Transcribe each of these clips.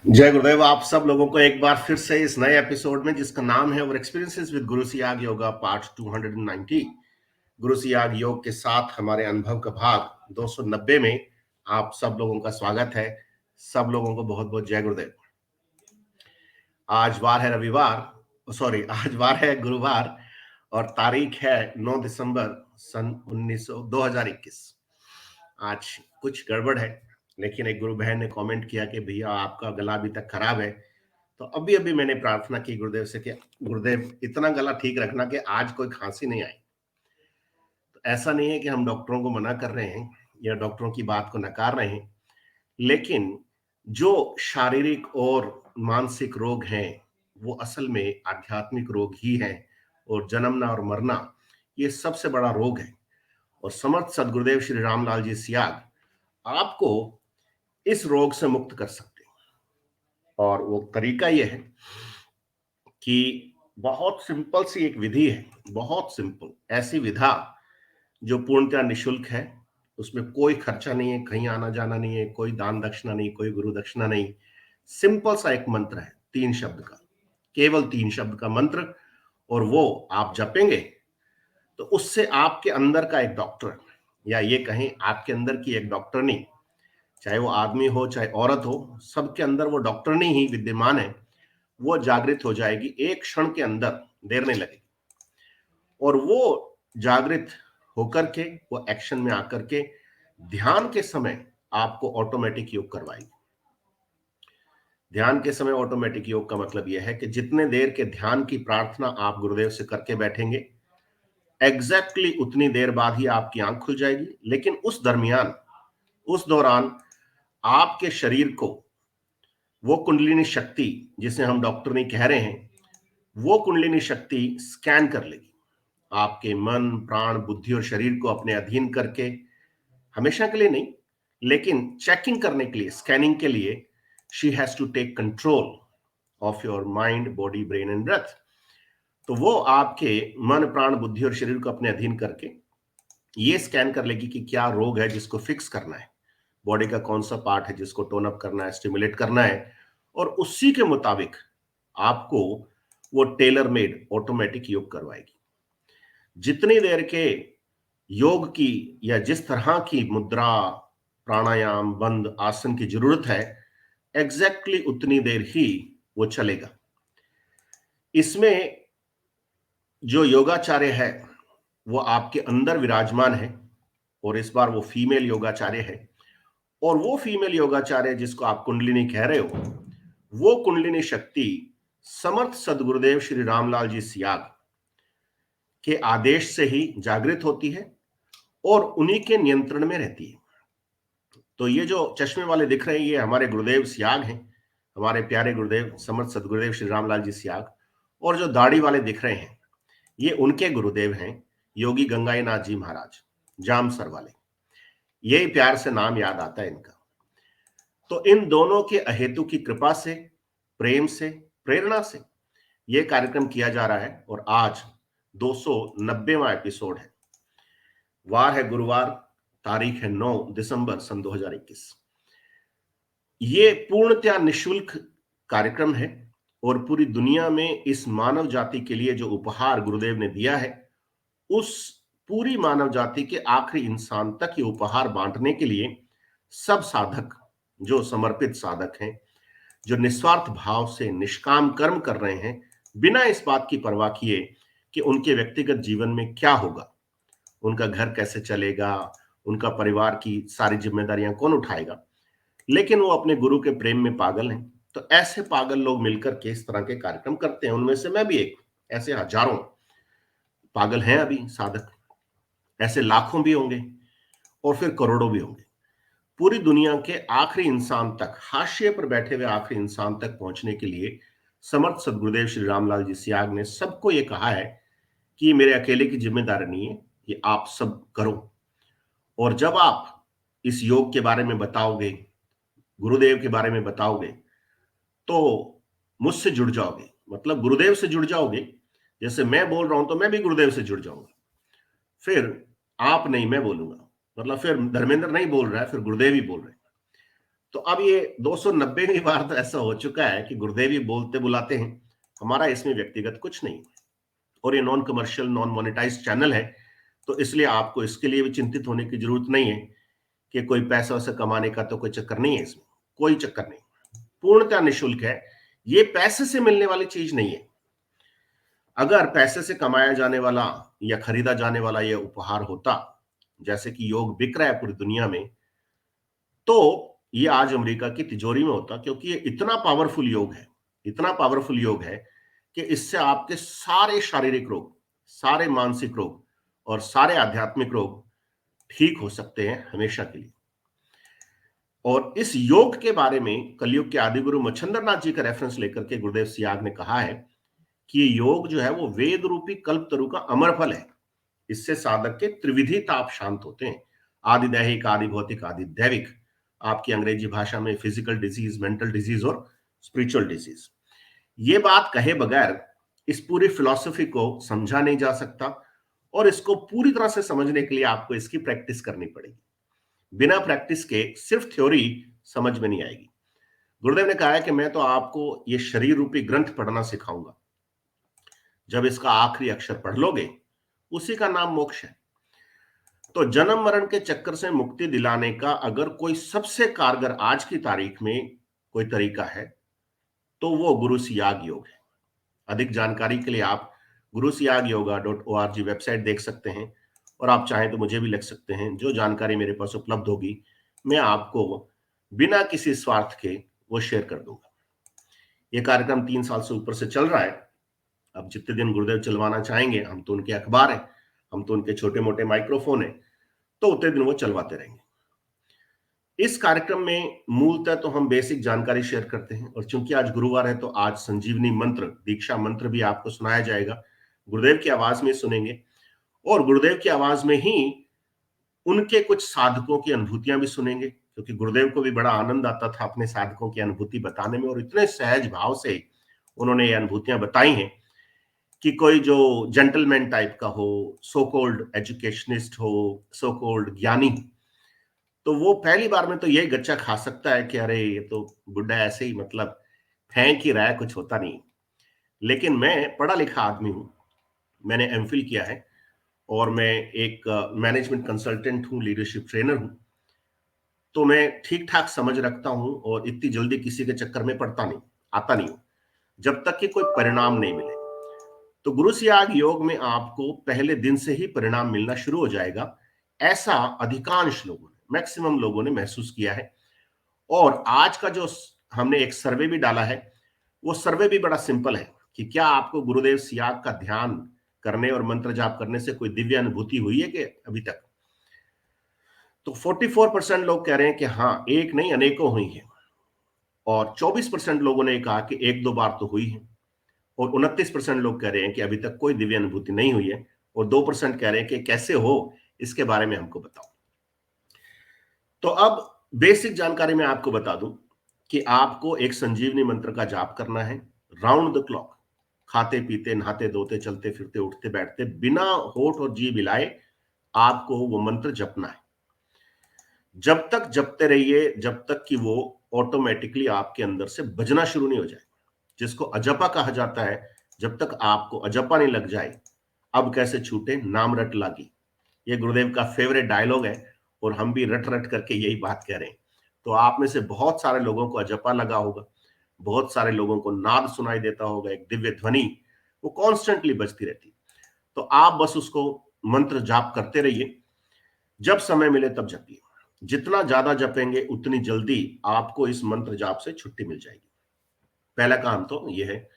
जय गुरुदेव। आप सब लोगों को एक बार फिर से इस नए एपिसोड में, जिसका नाम है और experiences with Guru Siyag yoga part 290, गुरु सियाग योग के साथ हमारे अनुभव का भाग 290 में आप सब लोगों का स्वागत है। सब लोगों को बहुत बहुत जय गुरुदेव। आज वार है रविवार, सॉरी, आज वार है गुरुवार और तारीख है 9 दिसंबर सन 2021। आज कुछ गड़बड़ है, लेकिन एक गुरु बहन ने कमेंट किया कि भैया आपका गला अभी तक खराब है। तो अभी अभी मैंने प्रार्थना की गुरुदेव से कि गुरुदेव इतना गला ठीक रखना कि आज कोई खांसी नहीं आई। तो ऐसा नहीं है कि हम डॉक्टरों को मना कर रहे हैं या डॉक्टरों की बात को नकार रहे हैं, लेकिन जो शारीरिक और मानसिक रोग हैं वो असल में आध्यात्मिक रोग ही हैं। और जन्मना और मरना ये सबसे बड़ा रोग है। और समर्थ सदगुरुदेव श्री रामलाल जी सियाग आपको इस रोग से मुक्त कर सकते हैं। और वो तरीका ये है कि बहुत सिंपल सी एक विधि है, बहुत सिंपल ऐसी विधा जो पूर्णतः निशुल्क है। उसमें कोई खर्चा नहीं है, कहीं आना जाना नहीं है, कोई दान दक्षिणा नहीं, कोई गुरु दक्षिणा नहीं। सिंपल सा एक मंत्र है, 3 शब्द का, केवल 3 शब्द का मंत्र। और वो आप जपेंगे तो उससे आपके अंदर का एक डॉक्टर, या ये कहें आपके अंदर की एक डॉक्टरनी, चाहे वो आदमी हो चाहे औरत हो, सबके अंदर वो डॉक्टरनी ही विद्यमान है। वो जागृत हो जाएगी एक क्षण के अंदर, देर नहीं लगेगी। और वो जागृत होकर के वो एक्शन में आकर के ध्यान के समय आपको ऑटोमेटिक योग करवाएगी। ध्यान के समय ऑटोमेटिक योग का मतलब यह है कि जितने देर के ध्यान की प्रार्थना आप गुरुदेव से करके बैठेंगे, एग्जैक्टली उतनी देर बाद ही आपकी आंख खुल जाएगी। लेकिन उस दरमियान, उस दौरान आपके शरीर को वो कुंडलिनी शक्ति, जिसे हम डॉक्टर नहीं कह रहे हैं, वो कुंडलिनी शक्ति स्कैन कर लेगी आपके मन, प्राण, बुद्धि और शरीर को अपने अधीन करके। हमेशा के लिए नहीं, लेकिन चेकिंग करने के लिए, स्कैनिंग के लिए, she has to take control of your mind, body, brain and breath. तो वो आपके मन, प्राण, बुद्धि और शरीर को अपने अधीन करके ये स्कैन कर लेगी कि क्या रोग है जिसको फिक्स करना है, बॉडी का कौन सा पार्ट है जिसको टोन अप करना है, स्टिमुलेट करना है। और उसी के मुताबिक आपको वो टेलर मेड ऑटोमेटिक योग करवाएगी। जितनी देर के योग की या जिस तरह की मुद्रा, प्राणायाम, बंद आसन की जरूरत है, एग्जैक्टली उतनी देर ही वो चलेगा। इसमें जो योगाचार्य है वो आपके अंदर विराजमान है, और इस बार वो फीमेल योगाचार्य है। और वो फीमेल योगाचार्य जिसको आप कुंडलिनी कह रहे हो, वो कुंडलिनी शक्ति समर्थ सदगुरुदेव श्री रामलाल जी सियाग के आदेश से ही जागृत होती है और उन्हीं के नियंत्रण में रहती है। तो ये जो चश्मे वाले दिख रहे हैं, ये हमारे गुरुदेव सियाग हैं, हमारे प्यारे गुरुदेव समर्थ सदगुरुदेव श्री रामलाल जी सियाग। और जो दाढ़ी वाले दिख रहे हैं, ये उनके गुरुदेव हैं, योगी गंगाईनाथ जी महाराज, जामसर वाले। यही प्यार से नाम याद आता है इनका। तो इन दोनों के अहेतु की कृपा से, प्रेम से, प्रेरणा से यह कार्यक्रम किया जा रहा है। और आज 290वां एपिसोड है। वार है गुरुवार, तारीख है 9 दिसंबर सन 2021। ये पूर्णतया निशुल्क कार्यक्रम है और पूरी दुनिया में इस मानव जाति के लिए जो उपहार गुरुदेव ने दिया है, उस पूरी मानव जाति के आखिरी इंसान तक ये उपहार बांटने के लिए सब साधक, जो समर्पित साधक हैं, जो निस्वार्थ भाव से निष्काम कर्म कर रहे हैं, बिना इस बात की परवाह किए कि उनके व्यक्तिगत जीवन में क्या होगा, उनका घर कैसे चलेगा, उनका परिवार की सारी जिम्मेदारियां कौन उठाएगा, लेकिन वो अपने गुरु के प्रेम में पागल हैं। तो ऐसे पागल लोग मिलकर के इस तरह के कार्यक्रम करते हैं। उनमें से मैं भी एक, ऐसे हजारों पागल हैं अभी साधक, ऐसे लाखों भी होंगे और फिर करोड़ों भी होंगे। पूरी दुनिया के आखिरी इंसान तक, हाशिए पर बैठे हुए आखिरी इंसान तक पहुंचने के लिए समर्थ सदगुरुदेव श्री रामलाल जी सियाग ने सबको ये कहा है कि मेरे अकेले की जिम्मेदारी नहीं है, ये आप सब करो। और जब आप इस योग के बारे में बताओगे, गुरुदेव के बारे में बताओगे, तो मुझसे जुड़ जाओगे, मतलब गुरुदेव से जुड़ जाओगे। जैसे मैं बोल रहा हूं तो मैं भी गुरुदेव से जुड़ जाऊंगा। फिर आप नहीं, मैं बोलूंगा, मतलब फिर धर्मेंद्र नहीं बोल रहा है, फिर गुरुदेव ही बोल रहे हैं। तो अब ये 290वीं बार तो ऐसा हो चुका है कि गुरुदेव ही बोलते बुलाते हैं। हमारा इसमें व्यक्तिगत कुछ नहीं है और ये non commercial, non monetised channel है, तो इसलिए आपको इसके लिए भी चिंतित होने की जरूरत नहीं है कि कोई पैसा-वैसा कमाने का तो कोई चक्कर नहीं है इसमें, कोई चक्कर नहीं। पूर्णतः निःशुल्क है। ये पैसे से मिलने वाली चीज नहीं है। अगर पैसे से कमाया जाने वाला या खरीदा जाने वाला ये उपहार होता, जैसे कि योग बिक रहा है पूरी दुनिया में, तो ये आज अमेरिका की तिजोरी में होता, क्योंकि ये इतना पावरफुल योग है, इतना पावरफुल योग है कि इससे आपके सारे शारीरिक रोग, सारे मानसिक रोग और सारे आध्यात्मिक रोग ठीक हो सकते हैं हमेशा के लिए। और इस योग के बारे में कलयुग के आदि गुरु मच्छिंद्र नाथ जी का रेफरेंस लेकर के गुरुदेव सियाग ने कहा है कि ये योग जो है वो वेद रूपी कल्प तरु का अमर फल है। इससे साधक के त्रिविधि ताप शांत होते हैं, आदि दैहिक, आदि भौतिक, आदि दैविक। आपकी अंग्रेजी भाषा में फिजिकल डिजीज, मेंटल डिजीज और स्पिरिचुअल डिजीज। ये बात कहे बगैर इस पूरी फिलॉसफी को समझा नहीं जा सकता और इसको पूरी तरह से समझने के लिए आपको इसकी प्रैक्टिस करनी पड़ेगी। बिना प्रैक्टिस के सिर्फ थ्योरी समझ में नहीं आएगी। गुरुदेव ने कहा है कि मैं तो आपको ये शरीर रूपी ग्रंथ पढ़ना सिखाऊंगा। जब इसका आखिरी अक्षर पढ़ लोगे, उसी का नाम मोक्ष है। तो जन्म मरण के चक्कर से मुक्ति दिलाने का अगर कोई सबसे कारगर आज की तारीख में कोई तरीका है, तो वो गुरु सियाग योग है। अधिक जानकारी के लिए आप gurusiagyoga.org वेबसाइट देख सकते हैं और आप चाहें तो मुझे भी लिख सकते हैं। जो जानकारी मेरे पास उपलब्ध होगी, मैं आपको बिना किसी स्वार्थ के वो शेयर कर दूंगा। ये कार्यक्रम 3 साल से ऊपर से चल रहा है। अब जितने दिन गुरुदेव चलवाना चाहेंगे, हम तो उनके अखबार हैं, हम तो उनके छोटे-मोटे माइक्रोफोन हैं, तो उतने दिन वो चलवाते रहेंगे। इस कार्यक्रम में मूलतः तो हम बेसिक जानकारी शेयर करते हैं और चूंकि आज गुरुवार है तो आज संजीवनी मंत्र, दीक्षा मंत्र भी आपको सुनाया जाएगा। गुरुदेव की आवाज में सुनेंगे और गुरुदेव की आवाज में ही उनके कुछ साधकों की अनुभूतियां भी सुनेंगे, क्योंकि गुरुदेव को भी बड़ा आनंद आता था अपने साधकों की अनुभूति बताने में और इतने सहज भाव से उन्होंने ये अनुभूतियां बताई हैं कि कोई जो जेंटलमैन टाइप का हो, सो कॉल्ड एजुकेशनिस्ट हो, सो कॉल्ड ज्ञानी, तो वो पहली बार में तो यही गच्चा खा सकता है कि अरे ये तो बुड्ढा ऐसे ही मतलब फेंक ही रहा है, कुछ होता नहीं। लेकिन मैं पढ़ा लिखा आदमी हूँ, मैंने एमफिल किया है और मैं एक मैनेजमेंट कंसल्टेंट हूँ, लीडरशिप ट्रेनर हूँ। तो मैं ठीक ठाक समझ रखता हूँ और इतनी जल्दी किसी के चक्कर में पड़ता नहीं, आता नहीं हूँ, जब तक कि कोई परिणाम नहीं मिले। तो गुरु सियाग योग में आपको पहले दिन से ही परिणाम मिलना शुरू हो जाएगा, ऐसा अधिकांश लोगों ने, मैक्सिमम लोगों ने महसूस किया है। और आज का जो हमने एक सर्वे भी डाला है, वो सर्वे भी बड़ा सिंपल है कि क्या आपको गुरुदेव सियाग का ध्यान करने और मंत्र जाप करने से कोई दिव्य अनुभूति हुई है कि अभी तक? तो 44% लोग कह रहे हैं कि हाँ, एक नहीं अनेकों हुई है और 24% लोगों ने कहा कि एक दो बार तो हुई है और 29% लोग कह रहे हैं कि अभी तक कोई दिव्य अनुभूति नहीं हुई है और 2% कह रहे हैं कि कैसे हो, इसके बारे में हमको बताओ। तो अब बेसिक जानकारी मैं आपको बता दूं कि आपको एक संजीवनी मंत्र का जाप करना है राउंड द क्लॉक, खाते पीते, नहाते धोते, चलते फिरते, उठते बैठते, बिना होठ और जीभ हिलाए आपको वो मंत्र जपना है। जब तक जपते रहिए जब तक कि वो ऑटोमेटिकली आपके अंदर से बजना शुरू नहीं हो जाए, जिसको अजपा कहा जाता है। जब तक आपको अजपा नहीं लग जाए, अब कैसे छूटे नाम रट लागी, ये गुरुदेव का फेवरेट डायलॉग है और हम भी रट रट करके यही बात कह रहे हैं। तो आप में से बहुत सारे लोगों को अजपा लगा होगा, बहुत सारे लोगों को नाद सुनाई देता होगा, एक दिव्य ध्वनि वो कॉन्स्टेंटली बजती रहती। तो आप बस उसको मंत्र जाप करते रहिए, जब समय मिले तब जपिए। जितना ज्यादा जपेंगे उतनी जल्दी आपको इस मंत्र जाप से छुट्टी मिल जाएगी। पहला काम तो यह है।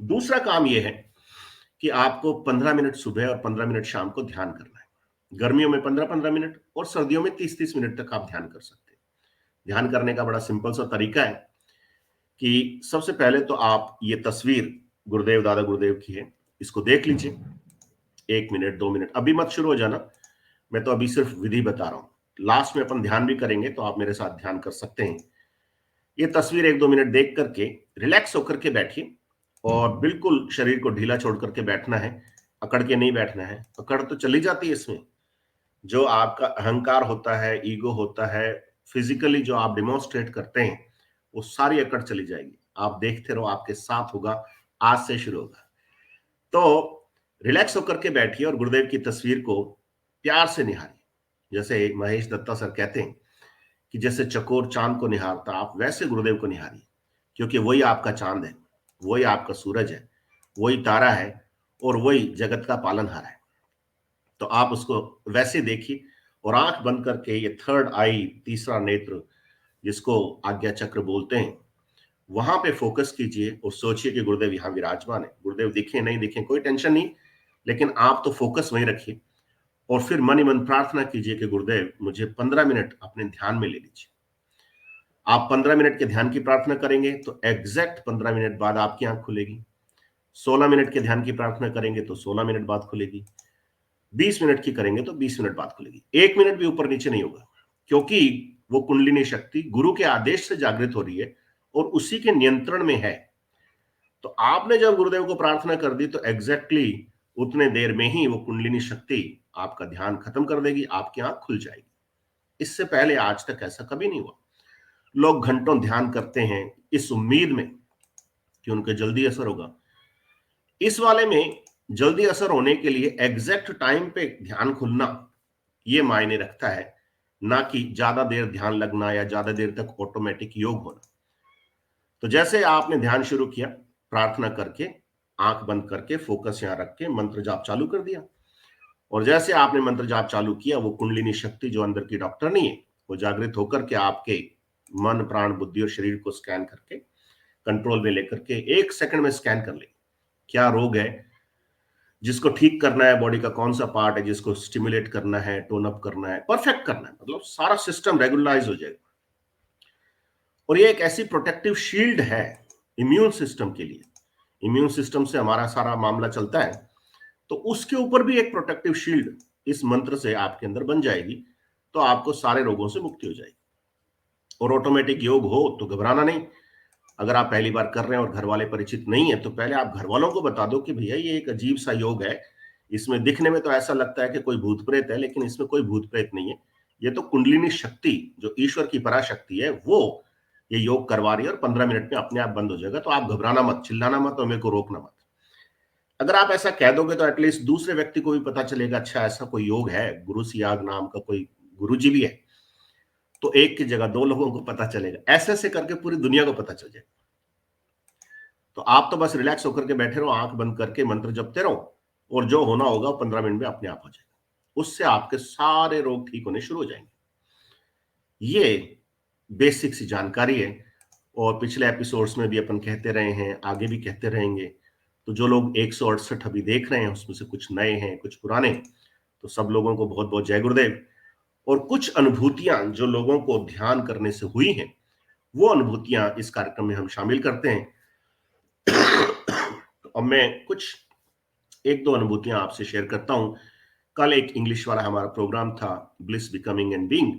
दूसरा काम यह है कि आपको 15 मिनट सुबह और 15 मिनट शाम को ध्यान करना है। गर्मियों में 15-15 मिनट और सर्दियों में 30-30 मिनट तक आप ध्यान कर सकते हैं। ध्यान करने का बड़ा सिंपल सा तरीका है कि सबसे पहले तो आप ये तस्वीर गुरुदेव, दादा गुरुदेव की है, इसको देख लीजिए। 1 मिनट, 2 मिनट, अभी मत शुरू हो जाना, मैं तो अभी सिर्फ विधि बता रहा हूं। लास्ट में अपन ध्यान भी करेंगे तो आप मेरे साथ ध्यान कर सकते हैं। ये तस्वीर 1-2 मिनट देख करके रिलैक्स होकर के बैठिए और बिल्कुल शरीर को ढीला छोड़ करके बैठना है, अकड़ के नहीं बैठना है। अकड़ तो चली जाती है इसमें, जो आपका अहंकार होता है, ईगो होता है, फिजिकली जो आप डिमॉन्स्ट्रेट करते हैं वो सारी अकड़ चली जाएगी। आप देखते रहो, आपके साथ होगा, आज से शुरू होगा। तो रिलैक्स होकर के बैठिए और गुरुदेव की तस्वीर को प्यार से निहारिए। जैसे महेश दत्ता सर कहते हैं कि जैसे चकोर चांद को निहारता, आप वैसे गुरुदेव को निहारिए, क्योंकि वही आपका चांद है, वही आपका सूरज है, वही तारा है और वही जगत का पालनहार है। तो आप उसको वैसे देखिए और आंख बंद करके ये थर्ड आई, तीसरा नेत्र, जिसको आज्ञा चक्र बोलते हैं, वहां पे फोकस कीजिए और सोचिए कि गुरुदेव यहाँ विराजमान है। गुरुदेव दिखे नहीं दिखे कोई टेंशन नहीं, लेकिन आप तो फोकस वहीं रखिए और फिर मन ही मन प्रार्थना कीजिए कि गुरुदेव मुझे 15 मिनट अपने ध्यान में ले लीजिए। आप 15 मिनट के ध्यान की प्रार्थना करेंगे तो एग्जैक्ट 15 मिनट बाद आपकी आंख खुलेगी। 16 मिनट के ध्यान की प्रार्थना करेंगे तो 16 मिनट बाद खुलेगी। 20 मिनट की करेंगे तो 20 मिनट बाद खुलेगी। 1 मिनट भी ऊपर नीचे नहीं होगा, क्योंकि वो कुंडलिनी शक्ति गुरु के आदेश से जागृत हो रही है और उसी के नियंत्रण में है। तो आपने जब गुरुदेव को प्रार्थना कर दी तो एग्जैक्टली उतने देर में ही वो कुंडलिनी शक्ति आपका ध्यान खत्म कर देगी, आपकी आंख खुल जाएगी। इससे पहले आज तक ऐसा कभी नहीं हुआ। लोग घंटों ध्यान करते हैं इस उम्मीद में कि उनके जल्दी असर होगा। इस वाले में जल्दी असर होने के लिए एग्जैक्ट टाइम पे ध्यान खुलना ये मायने रखता है, ना कि ज्यादा देर ध्यान लगना या ज्यादा देर तक ऑटोमेटिक योग होना। तो जैसे आपने ध्यान शुरू किया, प्रार्थना करके, आंख बंद करके, फोकस यहां रख के मंत्र जाप चालू कर दिया, और जैसे आपने मंत्र जाप चालू किया, वो कुंडलिनी शक्ति जो अंदर की डॉक्टर नहीं है, वो जागृत होकर के आपके मन, प्राण, बुद्धि और शरीर को स्कैन करके, कंट्रोल में लेकर के 1 सेकंड में स्कैन कर ले क्या रोग है, जिसको ठीक करना है, बॉडी का कौन सा पार्ट है जिसको स्टिमुलेट करना है, टोन अप करना है, परफेक्ट करना है, मतलब सारा सिस्टम रेगुलराइज हो जाएगा। और ये एक ऐसी प्रोटेक्टिव शील्ड है इम्यून सिस्टम के लिए। इम्यून सिस्टम से हमारा सारा मामला चलता है, तो उसके ऊपर भी एक प्रोटेक्टिव शील्ड इस मंत्र से आपके अंदर बन जाएगी, तो आपको सारे रोगों से मुक्ति हो जाएगी। और ऑटोमेटिक योग हो तो घबराना नहीं। अगर आप पहली बार कर रहे हैं और घर वाले परिचित नहीं है, तो पहले आप घर वालों को बता दो कि भैया ये एक अजीब सा योग है, इसमें दिखने में तो ऐसा लगता है कि कोई भूत प्रेत है, लेकिन इसमें कोई भूत प्रेत नहीं है। ये तो कुंडलिनी शक्ति जो ईश्वर की पराशक्ति है, वो ये योग करवा रही है और 15 मिनट में अपने आप बंद हो जाएगा। तो आप घबराना मत, चिल्लाना मत और मेरे को रोकना मत। अगर आप ऐसा कह दोगे तो एटलीस्ट दूसरे व्यक्ति को भी पता चलेगा, अच्छा ऐसा कोई योग है, गुरु सियाग नाम का कोई गुरु जी भी है, तो एक की जगह 2 लोगों को पता चलेगा। ऐसे ऐसे करके पूरी दुनिया को पता चल जाएगा। तो आप तो बस रिलैक्स होकर के बैठे रहो, आंख बंद करके मंत्र जपते रहो, और जो होना होगा 15 मिनट में अपने आप हो जाएगा। उससे आपके सारे रोग ठीक होने शुरू हो जाएंगे। ये बेसिक सी जानकारी है, और पिछले एपिसोड्स में भी अपन कहते रहे हैं, आगे भी कहते रहेंगे। तो जो लोग 168 अभी देख रहे हैं, उसमें से कुछ नए हैं, कुछ पुराने, तो सब लोगों को बहुत बहुत जय गुरुदेव। और कुछ अनुभूतियां जो लोगों को ध्यान करने से हुई हैं, वो अनुभूतियां इस कार्यक्रम में हम शामिल करते हैं। तो अब मैं कुछ 1-2 अनुभूतियां आपसे शेयर करता हूं। कल एक इंग्लिश वाला हमारा प्रोग्राम था, ब्लिस बिकमिंग एंड बीइंग।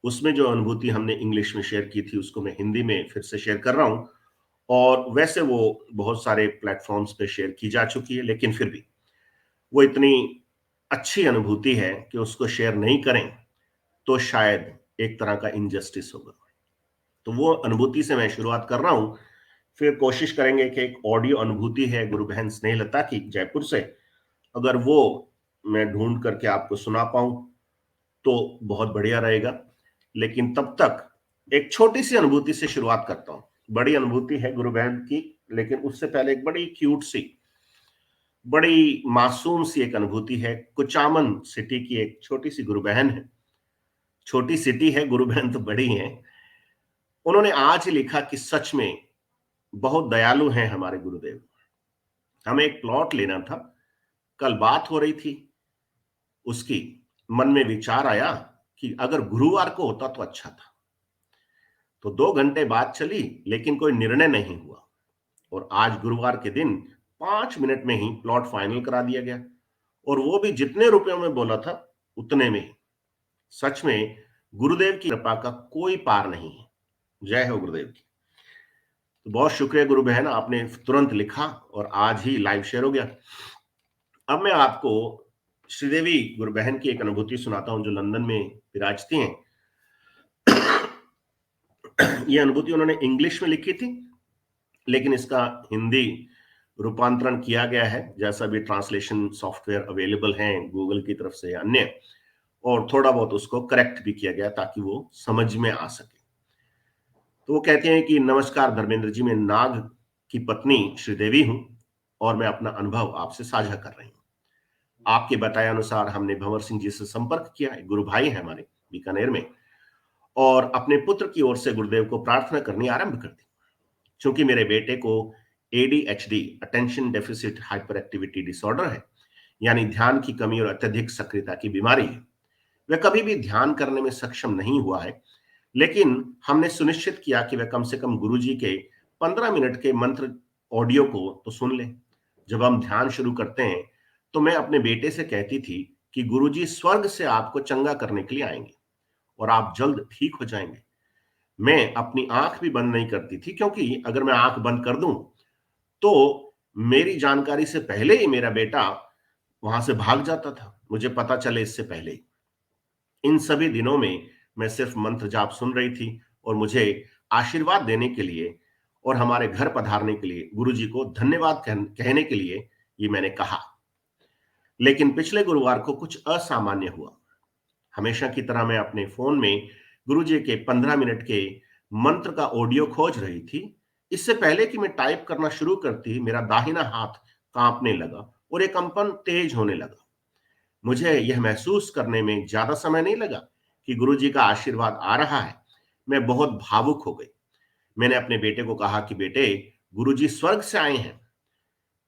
उसमें जो अनुभूति हमने इंग्लिश में शेयर की थी, उसको मैं हिंदी में फिर से शेयर कर रहा हूं। और वैसे वो बहुत सारे प्लेटफॉर्म्स पे शेयर की जा चुकी है, लेकिन फिर भी वो इतनी अच्छी अनुभूति है कि उसको शेयर नहीं करें तो शायद एक तरह का इनजस्टिस होगा। तो वो अनुभूति से मैं शुरुआत कर रहा हूं, फिर कोशिश करेंगे कि एक ऑडियो अनुभूति है गुरु बहन स्नेहलता की जयपुर से, अगर वो मैं ढूंढ करके आपको सुना पाऊं तो बहुत बढ़िया रहेगा। लेकिन तब तक एक छोटी सी अनुभूति से शुरुआत करता हूं। बड़ी अनुभूति है गुरु बहन की, लेकिन उससे पहले एक बड़ी क्यूट सी, बड़ी मासूम सी एक अनुभूति है। कुचामन सिटी की एक छोटी सी गुरु बहन है। छोटी सिटी है, गुरु बहन तो बड़ी है। उन्होंने आज ही लिखा कि सच में बहुत दयालु हैं हमारे गुरुदेव। हमें एक प्लॉट लेना था, कल बात हो रही थी उसकी, मन में विचार आया कि अगर गुरुवार को होता तो अच्छा था। तो 2 घंटे बात चली, लेकिन कोई निर्णय नहीं हुआ, और आज गुरुवार के दिन 5 मिनट में ही प्लॉट फाइनल करा दिया गया, और वो भी जितने रुपयों में बोला था उतने में ही। सच में गुरुदेव की कृपा का कोई पार नहीं है। जय हो गुरुदेव की। तो बहुत शुक्रिया गुरु बहन, आपने तुरंत लिखा और आज ही लाइव शेयर हो गया। अब मैं आपको श्रीदेवी गुरु बहन की एक अनुभूति सुनाता हूं, जो लंदन में विराजती हैं। ये अनुभूति उन्होंने इंग्लिश में लिखी थी, लेकिन इसका हिंदी रूपांतरण किया गया है, जैसा भी ट्रांसलेशन सॉफ्टवेयर अवेलेबल हैं गूगल की तरफ से या अन्य, और थोड़ा बहुत उसको करेक्ट भी किया गया ताकि वो समझ में आ सके। तो वो कहते हैं कि नमस्कार धर्मेंद्र जी, मैं नाग की पत्नी श्रीदेवी हूं और मैं अपना अनुभव आपसे साझा कर रही हूँ। आपके बताए अनुसार हमने भंवर सिंह जी से संपर्क किया, एक गुरु भाई है हमारे बीकानेर में, और अपने पुत्र की ओर से गुरुदेव को प्रार्थना करनी आरंभ कर दी। चूंकि मेरे बेटे को ADHD, attention deficit hyper activity disorder है, यानी ध्यान की कमी और अत्यधिक सक्रियता की बीमारी है। वह कभी भी ध्यान करने में सक्षम नहीं हुआ है, लेकिन हमने सुनिश्चित किया कि वह कम से कम गुरुजी के 15 मिनट के मंत्र ऑडियो को तो सुन ले। जब हम ध्यान शुरू करते हैं तो मैं अपने बेटे से कहती थी कि गुरुजी स्वर्ग से आपको चंगा करने के लिए आएंगे और आप जल्द ठीक हो जाएंगे। मैं अपनी आंख भी बंद नहीं करती थी, क्योंकि अगर मैं आंख बंद कर दूं तो मेरी जानकारी से पहले ही मेरा बेटा वहां से भाग जाता था, मुझे पता चले इससे पहले ही। इन सभी दिनों में मैं सिर्फ मंत्र जाप सुन रही थी और मुझे आशीर्वाद देने के लिए और हमारे घर पधारने के लिए गुरुजी को धन्यवाद कहने के लिए ये मैंने कहा। लेकिन पिछले गुरुवार को कुछ असामान्य हुआ। हमेशा की तरह मैं अपने फोन में गुरुजी के 15 मिनट के मंत्र का ऑडियो खोज रही थी। इससे पहले कि मैं टाइप करना शुरू करती, मेरा दाहिना हाथ कांपने लगा और एक कंपन तेज होने लगा। मुझे यह महसूस करने में ज्यादा समय नहीं लगा कि गुरुजी का आशीर्वाद आ रहा है। मैं बहुत भावुक हो गई। मैंने अपने बेटे को कहा कि बेटे, गुरुजी स्वर्ग से आए हैं।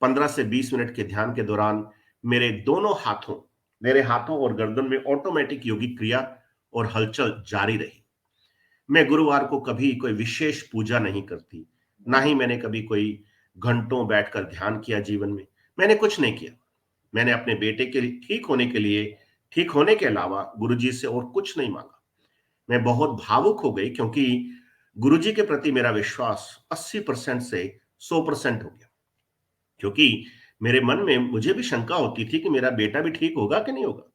15 से 20 मिनट के ध्यान के दौरान मेरे हाथों और गर्दन में ऑटोमेटिक योगिक क्रिया और हलचल जारी रही। मैं गुरुवार को कभी कोई विशेष पूजा नहीं करती, ना ही मैंने कभी कोई घंटों बैठकर ध्यान किया जीवन में। मैंने कुछ नहीं किया। मैंने अपने बेटे के ठीक होने के अलावा गुरुजी से और कुछ नहीं मांगा। मैं बहुत भावुक हो गई, क्योंकि गुरुजी के प्रति मेरा विश्वास 80% से 100% हो गया। क्योंकि मेरे मन में मुझे भी शंका होती थी कि मेरा बेटा भी ठीक होगा कि नहीं होगा।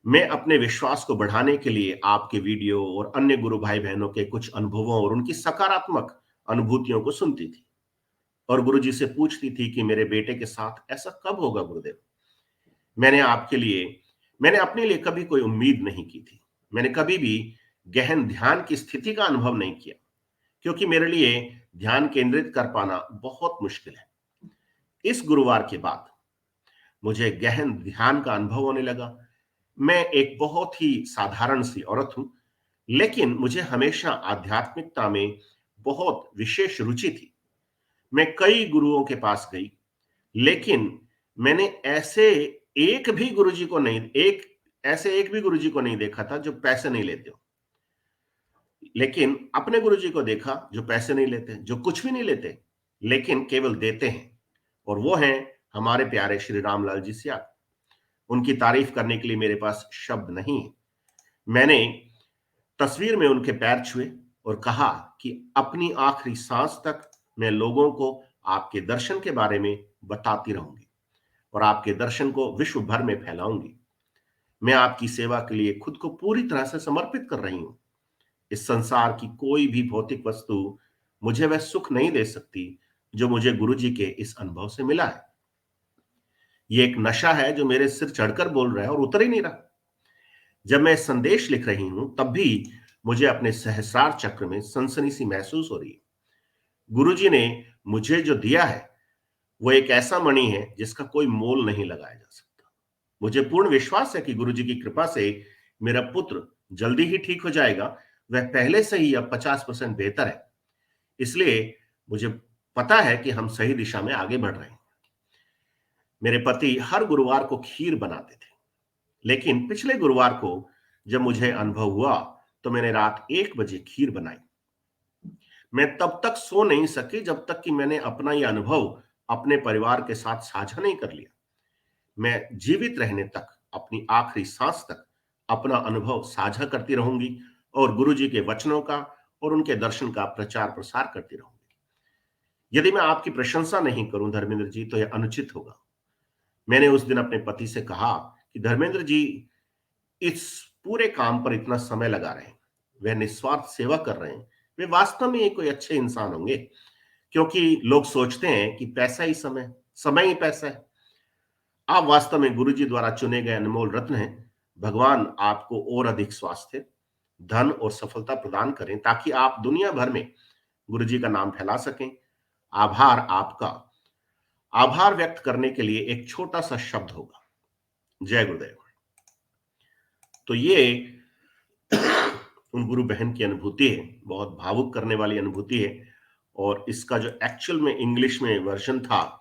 मैं अपने विश्वास को बढ़ाने के लिए आपके वीडियो और अन्य गुरु भाई बहनों के कुछ अनुभवों और उनकी सकारात्मक अनुभूतियों को सुनती थी और गुरुजी से पूछती थी कि मेरे बेटे के साथ ऐसा कब होगा गुरुदेव। मैंने आपके लिए मैंने अपने लिए कभी कोई उम्मीद नहीं की थी। मैंने कभी भी गहन ध्यान की स्थिति का अनुभव नहीं किया, क्योंकि मेरे लिए ध्यान केंद्रित कर पाना बहुत मुश्किल है। इस गुरुवार के बाद मुझे गहन ध्यान का अनुभव होने लगा। मैं एक बहुत ही साधारण सी औरत हूं, लेकिन मुझे हमेशा आध्यात्मिकता में बहुत विशेष रुचि थी। मैं कई गुरुओं के पास गई, लेकिन मैंने ऐसे एक भी गुरुजी को नहीं देखा था जो पैसे नहीं लेते हो। लेकिन अपने गुरुजी को देखा जो पैसे नहीं लेते, जो कुछ भी नहीं लेते, लेकिन केवल देते हैं, और वो हैं हमारे प्यारे श्री रामलाल जी सियाल। उनकी तारीफ करने के लिए मेरे पास शब्द नहीं है। मैंने तस्वीर में उनके पैर छुए और कहा कि अपनी आखिरी सांस तक मैं लोगों को आपके दर्शन के बारे में बताती रहूंगी और आपके दर्शन को विश्व भर में फैलाऊंगी। मैं आपकी सेवा के लिए खुद को पूरी तरह से समर्पित कर रही हूं। इस संसार की कोई भी भौतिक वस्तु मुझे वह सुख नहीं दे सकती जो मुझे गुरुजी के इस अनुभव से मिला है। ये एक नशा है जो मेरे सिर चढ़कर बोल रहा है और उतर ही नहीं रहा। जब मैं संदेश लिख रही हूं तब भी मुझे अपने सहस्रार चक्र में सनसनी सी महसूस हो रही है। गुरुजी ने मुझे जो दिया है वो एक ऐसा मणि है जिसका कोई मोल नहीं लगाया जा सकता। मुझे पूर्ण विश्वास है कि गुरुजी की कृपा से मेरा पुत्र जल्दी ही ठीक हो जाएगा। वह पहले से ही अब 50% बेहतर है। इसलिए मुझे पता है कि हम सही दिशा में आगे बढ़ रहे हैं। मेरे पति हर गुरुवार को खीर बनाते थे, लेकिन पिछले गुरुवार को जब मुझे अनुभव हुआ तो मैंने रात 1 बजे खीर बनाई। मैं तब तक सो नहीं सकी जब तक कि मैंने अपना यह अनुभव अपने परिवार के साथ साझा नहीं कर लिया। मैं जीवित रहने तक, अपनी आखिरी सांस तक अपना अनुभव साझा करती रहूंगी और गुरुजी के वचनों का और उनके दर्शन का प्रचार प्रसार करती रहूंगी। यदि मैं आपकी प्रशंसा नहीं करूं धर्मेंद्र जी, तो यह अनुचित होगा। मैंने उस दिन अपने पति से कहा कि धर्मेंद्र जी इस पूरे काम पर इतना समय लगा रहे हैं, वह निस्वार्थ सेवा कर रहे हैं, वे वास्तव में ये कोई अच्छे इंसान होंगे? क्योंकि लोग सोचते हैं कि पैसा ही समय, समय ही पैसा है। आप वास्तव में गुरुजी द्वारा चुने गए अनमोल रत्न हैं। भगवान आपको और अधिक स्वास्थ्य, धन और सफलता प्रदान करें ताकि आप दुनिया भर में गुरुजी का नाम फैला सकें। आभार आपका आभार व्यक्त करने के लिए एक छोटा-सा शब्द होगा। जय गुरुदेव। तो ये उन गुरु बहन की अनुभूति है, बहुत भावुक करने वाली अनुभूति है और इसका जो एक्चुअल में इंग्लिश में वर्ज़न था,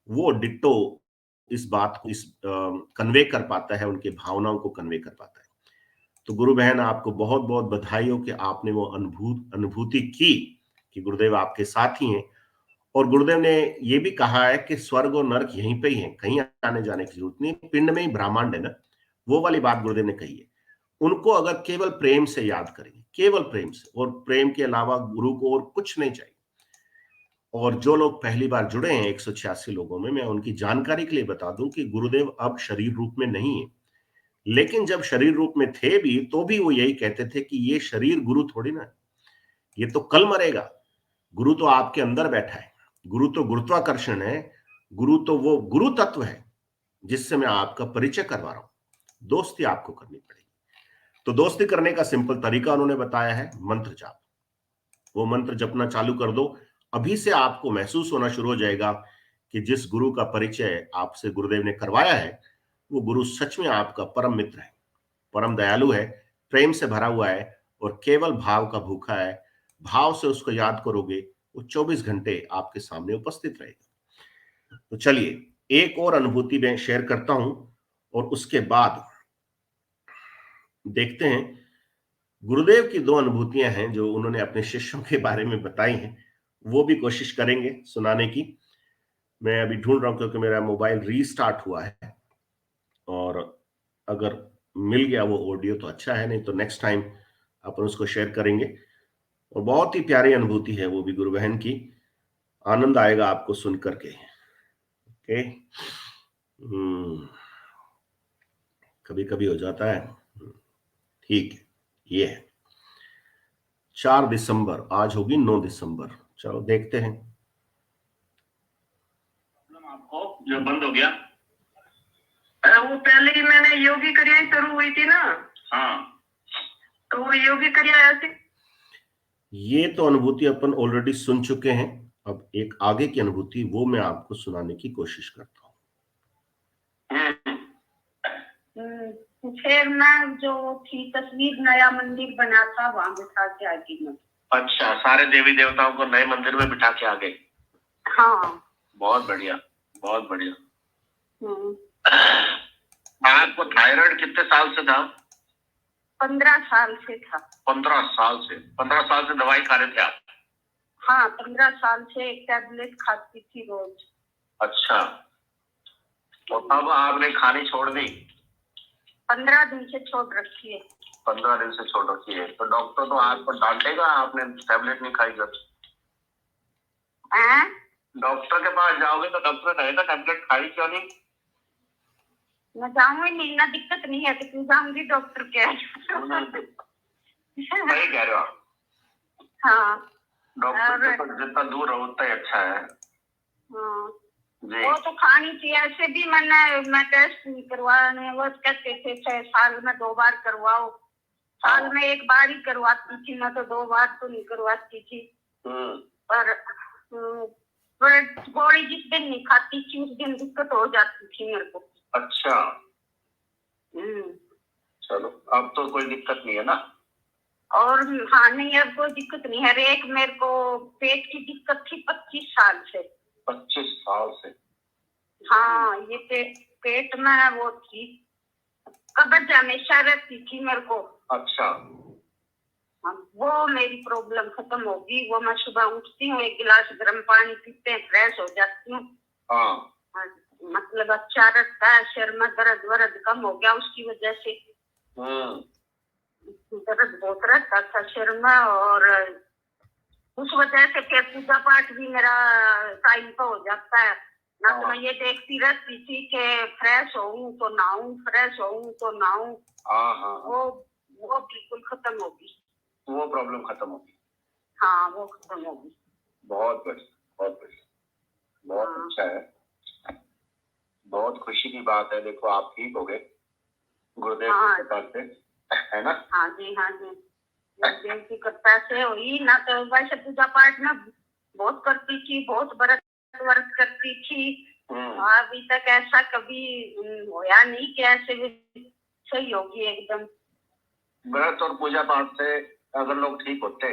वो डिट्टो इस बात को कन्वे कर पाता है, उनकी भावनाओं को कन्वे कर पाता है। तो गुरु बहन आपको बहुत-बहुत बधाई हो कि आपने वो अनुभूति की कि गुरुदेव आपके साथ ही हैं और गुरुदेव ने ये भी कहा है कि स्वर्ग और नरक यहीं पे ही है, कहीं आने-जाने की ज़रूरत नहीं, पिंड में ही ब्रह्मांड है ना, वो वाली बात गुरुदेव ने कही है। उनको अगर केवल प्रेम से याद करेंगे, केवल प्रेम से और प्रेम के अलावा गुरु को और कुछ नहीं चाहिए। और जो लोग पहली बार जुड़े हैं 186 लोगों में, मैं उनकी जानकारी के लिए बता दूं कि गुरुदेव अब शरीर रूप में नहीं है। लेकिन जब शरीर रूप में थे भी, तो भी वो यही कहते थे कि ये शरीर गुरु थोड़ी ना है, ये तो कल मरेगा। गुरु तो आपके अंदर बैठा है, गुरु तो गुरुत्वाकर्षण है, गुरु तो वो गुरु तत्व है जिससे मैं आपका परिचय करवा रहा हूं। दोस्ती आपको करनी पड़ेगी। तो दोस्ती करने का सिंपल तरीका उन्होंने बताया है, मंत्र जाप। वो मंत्र जपना चालू कर दो, अभी से आपको महसूस होना शुरू हो जाएगा कि जिस गुरु का परिचय आपसे गुरुदेव ने करवाया है, वो गुरु सच में आपका परम मित्र है, परम दयालु है, प्रेम से भरा हुआ है और केवल भाव का भूखा है। भाव से उसको याद करोगे, वो 24 घंटे आपके सामने उपस्थित रहेगा। तो चलिए, एक और अनुभूति मैं शेयर करता हूं और उसके बाद देखते हैं। गुरुदेव की 2 अनुभूतियाँ हैं जो उन्होंने अपने शिष्यों के बारे में बताई हैं, वो भी कोशिश करेंगे सुनाने की। मैं अभी ढूँढ रहा हूँ क्योंकि मेरा मोबाइल रीस्टार्ट हुआ है और अगर मिल गया वो ऑडियो तो अच्छा है, नहीं तो नेक्स्ट टाइम अपन उसको शेयर करेंगे और बहुत ही प्यारी अनुभूति है वो भी गुरु बहन की। आनंद आएगा आपको सुन कर के। ओके। कभी-कभी हो जाता है। ठीक है, ये है। 4 दिसंबर, आज होगी 9 दिसंबर। चलो देखते हैं। आपको जो बंद हो गया, वो पहले ही मैंने योगी क्रिया शुरू हुई थी ना। हाँ, तो वो योगी क्रिया ऐसे। ये तो अनुभूति अपन ऑलरेडी सुन चुके हैं। अब एक आगे की अनुभूति वो मैं आपको सुनाने की कोशिश करता हूँ। फिर मैं जो थी तस्वीर नया मंदिर बना था वहां बिठा के आ गई मैं। अच्छा, सारे देवी देवताओं को नए मंदिर में बिठा के आ गए। हाँ, बहुत बढ़िया, बहुत बढ़िया। आपको थायराइड कितने साल से था? 15 साल से था। 15 साल से? 15 साल से दवाई खा रहे थे आप? हाँ, 15 साल से एक टैबलेट खाती थी रोज। अच्छा, तो अब आपने खानी छोड़ दी? 15 दिन से छोड़ रखी है। 15 दिन से छोड़ रखी है, तो डॉक्टर तो आपको डांटेगा आपने टैबलेट नहीं खाई जब। डॉक्टर के पास जाओगे तो डॉक्टर कहेगा टैबलेट खाई क्यों नहीं? मैं जाऊंगी नहीं ना, दिक्कत नहीं है, तो जाऊंगी डॉक्टर के। सही कह रहे हो आप। हाँ, डॉक्टर से तो जितना दूर रहो उतना ही अच्छा है। हाँ, वो तो खानी चाहिए। ऐसे भी मैं टेस्ट नहीं करवाने, वो कहते थे 6 साल में 2 बार करवाओ। साल में 1 बार ही करवाती थी मैं, तो 2 बार तो नहीं करवाती थी। पर गोली जिस दिन नहीं खाती थी उस दिन दिक्कत हो जाती थी मेरे को। अच्छा। चलो, अब तो कोई दिक्कत नहीं है ना? और हाँ, नहीं, अब कोई दिक्कत नहीं है। एक मेरे को पेट की दिक्कत थी 25 साल से। 25 साल से? हाँ, ये पेट में वो थी, कब्ज हमेशा रहती थी मेरे को। अच्छा। वो मेरी प्रॉब्लम खत्म होगी। वो मैं सुबह उठती हूँ, 1 गिलास गर्म पानी पीते हैं, फ्रेश हो जाती हूँ। हाँ, मतलब अच्छा रहता है। सिर में दर्द वर्द कम हो गया उसकी वजह से। दर्द बहुत रहता था सिर में, और उस वजह से फिर पूजा पाठ भी मेरा टाइम पे हो जाता है ना। तो मैं ये देखती रहती थी कि फ्रेश होऊं तो नहाऊं, फ्रेश होऊं तो नहाऊं। वो बिल्कुल खत्म होगी। वो प्रॉब्लम खत्म होगी। हाँ वो खत्म होगी। बहुत बढ़िया, बहुत बढ़िया, बहुत अच्छा है, बहुत खुशी की बात है। देखो आप ठीक हो गए गुरुदेव की कृपा से, है ना? हाँ जी, हाँ जी, गुरुदेव की कृपा से हुई ना। तो वैसे पूजा पाठ में बहुत करती थी, बहुत व्रत व्रत करती थी, अभी तक ऐसा कभी होया नहीं कि ऐसे भी सही होगी एकदम। व्रत और पूजा पाठ से अगर लोग ठीक होते,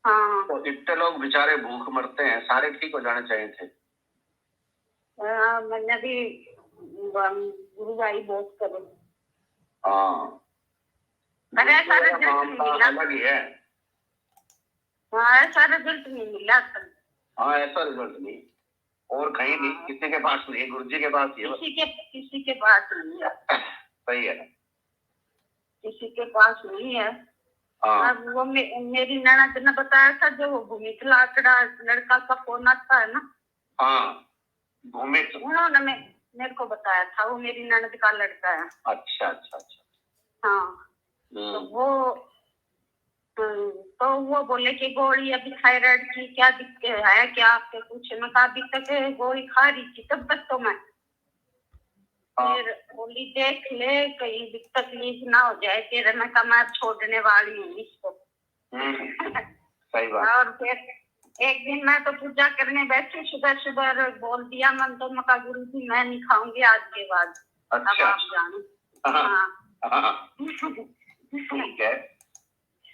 हाँ, तो इतने लोग बेचारे भूख मरते हैं, सारे ठीक हो जाने चाहिए थे। मैंने भी गुरु भाई बहुत करे। हाँ, ऐसा रिजल्ट नहीं मिला, अलग ही है। हाँ ऐसा रिजल्ट नहीं मिला। हाँ ऐसा रिजल्ट नहीं, और कहीं नहीं, किसी के पास नहीं, गुरु जी के पास ही है। किसी के पास नहीं है। सही है, किसी के पास नहीं है। हाँ। वो मेरी ननद ने बताया था, जो वो भूमित लाकड़ा लड़का का फोन आता है ना। हाँ, भूमित, उन्होंने मेरे को बताया था, वो मेरी ननद का लड़का है। अच्छा अच्छा अच्छा। हाँ, तो वो बोले कि गोली अभी थायराइड की क्या दिक्कत है क्या आपके, कुछ मैं कहा अभी तक गोली खा रही थी तब तक तो मैं। फिर बोली देख ले कहीं दिक्कत तकलीफ ना हो जाए तेरे, मैं कहा मैं छोड़ने वाली हूँ इसको। सही बात। और फिर एक दिन मैं तो पूजा करने बैठी, सुबह सुबह बोल दिया मन तो, मैं कहा गुरु जी मैं नहीं खाऊंगी आज के बाद। अच्छा। अब आप जानो। हाँ ठीक है।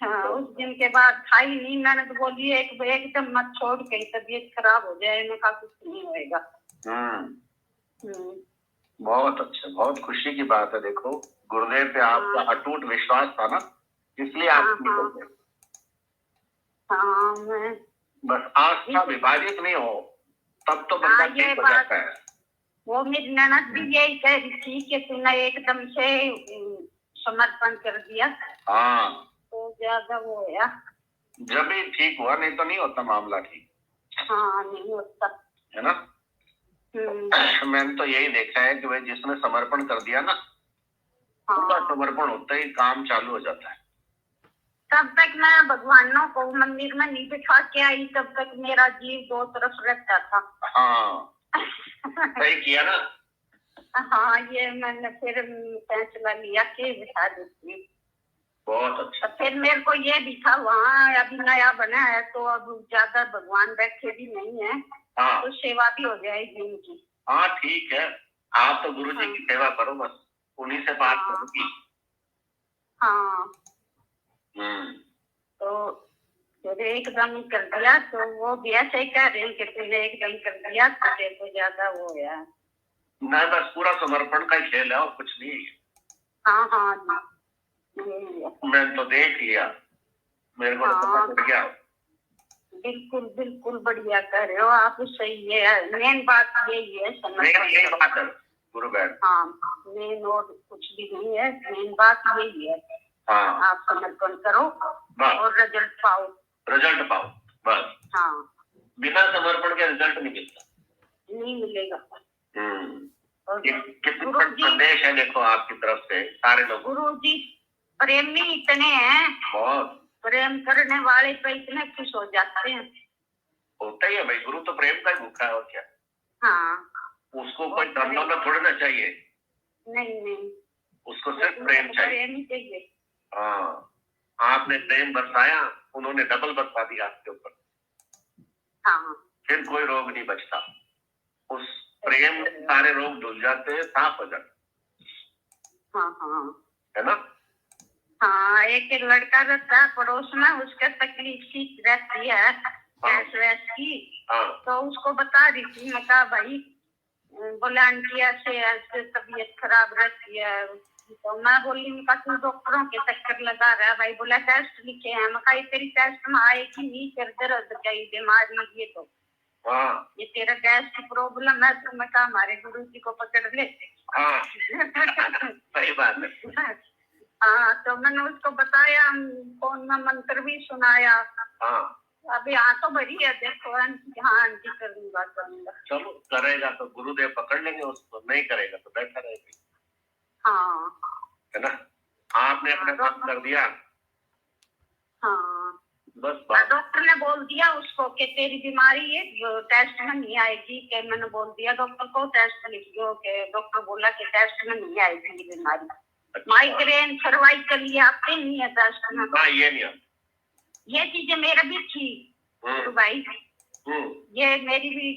हाँ, उस दिन के बाद खाई नहीं मैंने, तो बोली एकदम मत छोड़, कहीं तबीयत खराब हो जाए। मैं कहा कुछ नहीं होएगा। बहुत अच्छा, बहुत खुशी की बात है। देखो गुरुदेव पे आपका अटूट विश्वास था ना, इसलिए आप ठीक हो गए। हाँ, मैं बस आस्था विभाजित नहीं हो तब तो बंदा ठीक हो जाता है। वो मेरी ननद भी यही कह रही थी कि तूने एकदम से समर्पण कर दिया। हाँ, तो ज्यादा वो है, जब भी ठीक हुआ, नहीं तो नहीं होता मामला ठीक। हाँ नहीं होता है ना। मैंने तो यही देखा है कि भाई जिसने समर्पण कर दिया ना, पूरा समर्पण होता ही काम चालू हो जाता है। तब तक मैं भगवानों को मंदिर में नहीं बिठा के आई, तब तक मेरा जीव दो तरफ रहता था। हाँ सही किया ना। हाँ, ये मैंने फिर फैसला लिया कि बिठा देती। बहुत अच्छा। तो फिर मेरे को ये भी था, वहाँ अभी नया बना है तो अब ज्यादा भगवान बैठे भी नहीं है। हाँ। तो सेवा भी हो जाएगी उनकी। हाँ ठीक है, आप तो गुरु जी की सेवा करो, बस उन्हीं से बात करोगी। हाँ, तो फिर एकदम कर दिया, तो वो भी ऐसे ही कह रहे हैं कि तूने एकदम कर दिया तो तेरे को ज्यादा वो है। नहीं, बस पूरा समर्पण का ही खेल है और कुछ नहीं है। हाँ हाँ, मैंने तो देख लिया, मेरे को पता चल गया। बिल्कुल बिल्कुल बढ़िया कर रहे हो आप, सही है। मेन बात यही है, समर्पण। यही बात है गुरु बहन। हाँ, मेन और कुछ भी नहीं है, मेन बात यही है। हाँ, आप समर्पण करो और रिजल्ट पाओ। रिजल्ट पाओ बस। हाँ, बिना समर्पण के रिजल्ट नहीं मिलता, नहीं मिलेगा। कितना संदेश है देखो आपकी तरफ से सारे लोग। गुरु जी प्रेमी इतने हैं, बहुत प्रेम करने वाले पे इतने खुश हो जाते हैं। होता ही है भाई, गुरु तो प्रेम का ही भूखा है और क्या। हाँ, उसको कोई धन थोड़ी ना चाहिए। नहीं नहीं, उसको सिर्फ प्रेम चाहिए। हाँ, आपने प्रेम बरसाया, उन्होंने डबल बरसा दिया आपके ऊपर। हाँ, फिर कोई रोग नहीं बचता, उस प्रेम में सारे रोग धुल जाते हैं, साफ हो जाते। हाँ हाँ, है ना। हाँ, एक लड़का रहता है पड़ोस में, उसके तकलीफ सी रहती है गैस वैस की। तो उसको बता रही थी, मैं कहा भाई, बोला आंटी ऐसे ऐसे तबीयत खराब रहती है। तो मैं बोली, मैं तू डॉक्टरों के चक्कर लगा रहा है भाई। बोला टेस्ट लिखे हैं। मैं कहा तेरी टेस्ट में आएगी नहीं, फिर दर्द कई बीमारी ये तो ये तेरा गैस की प्रॉब्लम है। तो मैं कहा हमारे गुरु जी को पकड़ ले। सही बात है। हाँ, तो मैंने उसको बताया, फोन में मंत्र भी सुनाया। अभी आंसू भरी है, देखो आंटी। हाँ आंटी, करूंगा करूंगा। चलो करेगा तो गुरुदेव पकड़ लेंगे उसको, नहीं करेगा तो बैठा रहेगा। हाँ, है ना। आपने अपने काम कर दिया। हाँ, बस बात बोल दिया उसको कि तेरी बीमारी है, टेस्ट में नहीं आएगी। कि मैंने बोल दिया डॉक्टर को टेस्ट लिख दो, कि डॉक्टर बोला कि टेस्ट में नहीं आएगी ये बीमारी। माइग्रेन सर्वाइकल ये आते नहीं है टेस्ट में। ये नहीं आते। ये चीजें मेरा भी थी तो भाई, ये मेरी भी